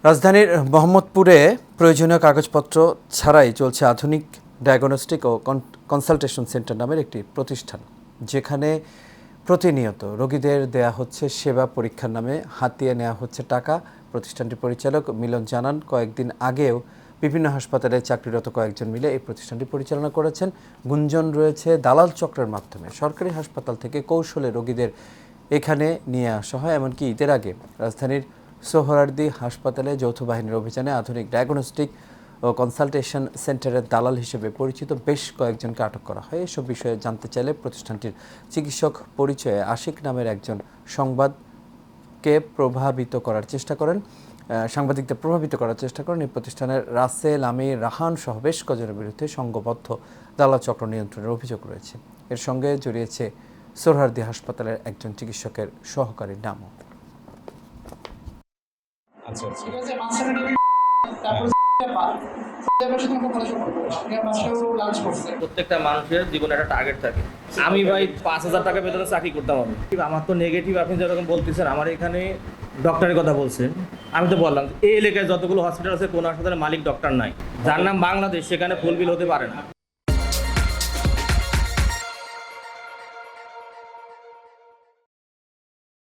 রাজধানীর মোহাম্মদপুরে প্রয়োজনীয় কাগজপত্র ছাড়াই চলছে আধুনিক ডায়াগনস্টিক ও কনসালটেশন সেন্টার নামের একটি প্রতিষ্ঠান, যেখানে প্রতিনিয়ত রোগীদের দেয়া হচ্ছে সেবা, পরীক্ষার নামে হাতিয়ে নেওয়া হচ্ছে টাকা। প্রতিষ্ঠানটির পরিচালক মিলন জানান, কয়েকদিন আগেও বিভিন্ন হাসপাতালে চাকরিরত কয়েকজন মিলে এই প্রতিষ্ঠানটি পরিচালনা করেছেন। গুঞ্জন রয়েছে দালাল চক্রের মাধ্যমে সরকারি হাসপাতাল থেকে কৌশলে রোগীদের এখানে নিয়ে আসা হয়। এমনকি ঈদের আগে রাজধানীর সোহরাওয়ার্দী হাসপাতালে যৌথ বাহিনীর অভিযানে আধুনিক ডায়াগনস্টিক ও কনসালটেশন সেন্টারের দালাল হিসেবে পরিচিত বেশ কয়েকজনকে আটক করা হয়। এসব বিষয়ে জানতে চাইলে প্রতিষ্ঠানটির চিকিৎসক পরিচয়ে আশিক নামের একজন সাংবাদিকদের প্রভাবিত করার চেষ্টা করেন। এই প্রতিষ্ঠানের রাসেল, আমির, রাহান সহ বেশ কজনের বিরুদ্ধে সংঘবদ্ধ দালাল চক্র নিয়ন্ত্রণের অভিযোগ রয়েছে। এর সঙ্গে জড়িয়েছে সোহরাওয়ার্দী হাসপাতালের একজন চিকিৎসকের সহকারীর নামও। প্রত্যেকটা মানুষের জীবনে একটা টার্গেট থাকে। আমি ভাই 5,000 টাকা বেতনে চাকরি করতাম। আমার তো নেগেটিভ, আপনি যেরকম বলতেছেন আমার এখানে ডক্টরের কথা বলছেন, আমি তো বললাম এই এলাকায় যতগুলো হসপিটাল আছে কোন হাসপাতালের মালিক ডক্টর নাই, যার নাম বাংলাদেশ, সেখানে ফুলবিল হতে পারে না।